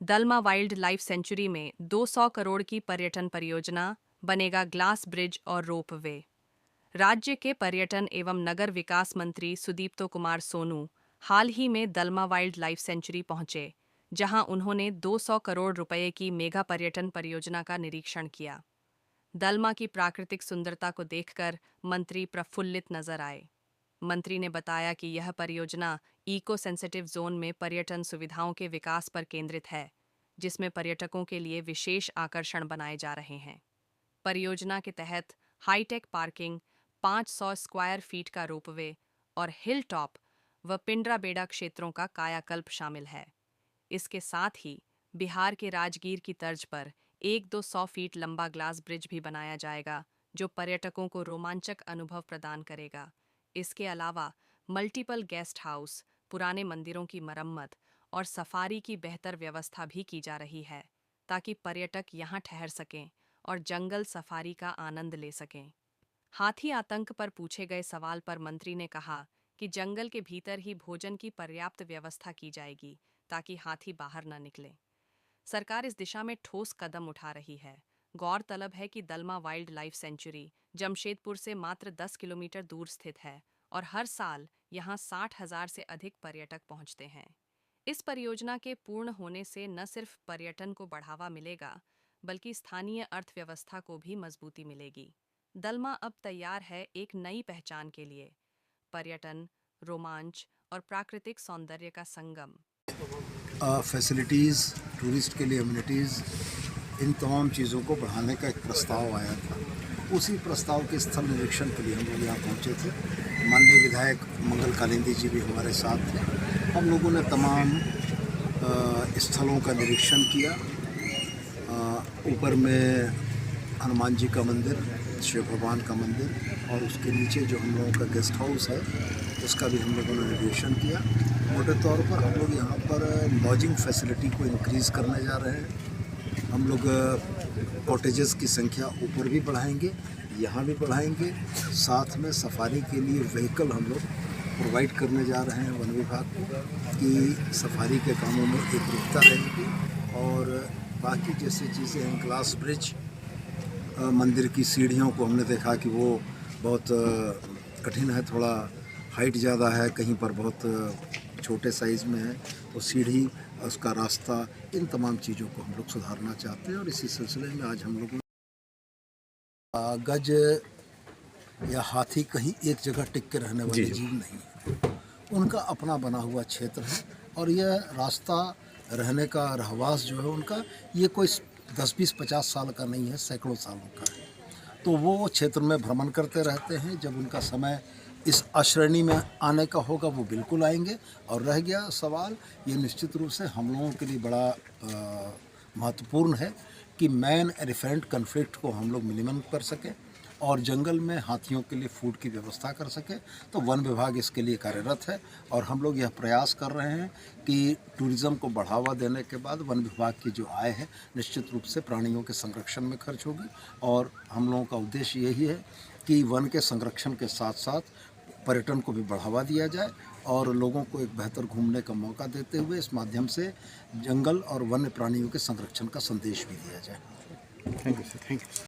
दलमा wild life sanctuary में 200 करोड़ की पर्यटन परियोजना, बनेगा ग्लास ब्रिज और रोपवे। राज्य के पर्यटन एवं नगर विकास मंत्री सुदीप्तो कुमार सोनू हाल ही में दलमा वाइल्ड लाइफ सेंचुरी पहुंचे, जहां उन्होंने 200 करोड़ रुपए की मेगा पर्यटन परियोजना का निरीक्षण किया। दलमा की प्राकृतिक सुंदरता को देखकर मंत्री प्रफुल्लित नजर आए। मंत्री ने बताया कि यह परियोजना इको सेंसिटिव जोन में पर्यटन सुविधाओं के विकास पर केंद्रित है, जिसमें पर्यटकों के लिए विशेष आकर्षण बनाए जा रहे हैं। परियोजना के तहत हाईटेक पार्किंग, 500 स्क्वायर फीट का रोपवे और हिल टॉप व पिंडराबेड़ा क्षेत्रों का कायाकल्प शामिल है। इसके साथ ही बिहार के राजगीर की तर्ज पर 1-200 फीट लंबा ग्लास ब्रिज भी बनाया जाएगा, जो पर्यटकों को रोमांचक अनुभव प्रदान करेगा। इसके अलावा मल्टीपल गेस्ट हाउस, पुराने मंदिरों की मरम्मत और सफारी की बेहतर व्यवस्था भी की जा रही है, ताकि पर्यटक यहां ठहर सकें और जंगल सफारी का आनंद ले सकें। हाथी आतंक पर पूछे गए सवाल पर मंत्री ने कहा कि जंगल के भीतर ही भोजन की पर्याप्त व्यवस्था की जाएगी, ताकि हाथी बाहर न निकले। सरकार इस दिशा में ठोस कदम उठा रही है। गौरतलब है कि दलमा वाइल्ड लाइफ सेंचुरी जमशेदपुर से मात्र 10 किलोमीटर दूर स्थित है और हर साल यहां 60,000 से अधिक पर्यटक पहुंचते हैं। इस परियोजना के पूर्ण होने से न सिर्फ पर्यटन को बढ़ावा मिलेगा, बल्कि स्थानीय अर्थव्यवस्था को भी मजबूती मिलेगी। दलमा अब तैयार है एक नई पहचान के लिए, पर्यटन, रोमांच और प्राकृतिक सौंदर्य का संगम। फैसिलिटीज़, टूरिस्ट के लिए एमिनिटीज़, इन तमाम चीज़ों को बढ़ाने का एक प्रस्ताव आया था। उसी प्रस्ताव के स्थल निरीक्षण के लिए हम लोग यहाँ पहुँचे थे। माननीय विधायक मंगल कालिंदी जी भी हमारे साथ थे। हम लोगों ने तमाम स्थलों का निरीक्षण किया। ऊपर में हनुमान जी का मंदिर, शिव भगवान का मंदिर और उसके नीचे जो हम लोगों का गेस्ट हाउस है, उसका भी हम लोगों ने निरीक्षण किया। मोटे तौर पर हम लोग यहाँ पर लॉजिंग फैसिलिटी को इंक्रीज़ करने जा रहे हैं। हम लोग कॉटेजेस की संख्या ऊपर भी बढ़ाएंगे, यहाँ भी बढ़ाएंगे। साथ में सफारी के लिए व्हीकल हम लोग प्रोवाइड करने जा रहे हैं वन विभाग को, कि सफारी के कामों में एकरूपता रहेगी। और बाकी जैसी चीज़ें हैं, ग्लास ब्रिज, मंदिर की सीढ़ियों को हमने देखा कि वो बहुत कठिन है, थोड़ा हाइट ज़्यादा है, कहीं पर बहुत छोटे साइज़ में है, तो सीढ़ी, उसका रास्ता, इन तमाम चीज़ों को हम लोग सुधारना चाहते हैं। और इसी सिलसिले में आज हम लोगों गज या हाथी कहीं एक जगह टिक के रहने वाले जीव नहीं है। उनका अपना बना हुआ क्षेत्र है और यह रास्ता, रहने का रहवास जो है उनका, ये कोई 10-20-50 साल का नहीं है, सैकड़ों सालों का है। तो वो क्षेत्र में भ्रमण करते रहते हैं। जब उनका समय इस अश्रेणी में आने का होगा, वो बिल्कुल आएंगे। और रह गया सवाल, ये निश्चित रूप से हम लोगों के लिए बड़ा महत्वपूर्ण है कि मैन एलिफेंट कन्फ्लिक्ट को हम लोग मिनिमम कर सकें और जंगल में हाथियों के लिए फूड की व्यवस्था कर सकें। तो वन विभाग इसके लिए कार्यरत है और हम लोग यह प्रयास कर रहे हैं कि टूरिज़्म को बढ़ावा देने के बाद वन विभाग की जो आय है निश्चित रूप से प्राणियों के संरक्षण में खर्च होगी। और हम लोगों का उद्देश्य यही है कि वन के संरक्षण के साथ साथ पर्यटन को भी बढ़ावा दिया जाए और लोगों को एक बेहतर घूमने का मौका देते हुए इस माध्यम से जंगल और वन्य प्राणियों के संरक्षण का संदेश भी दिया जाए। Thank you sir, thank you.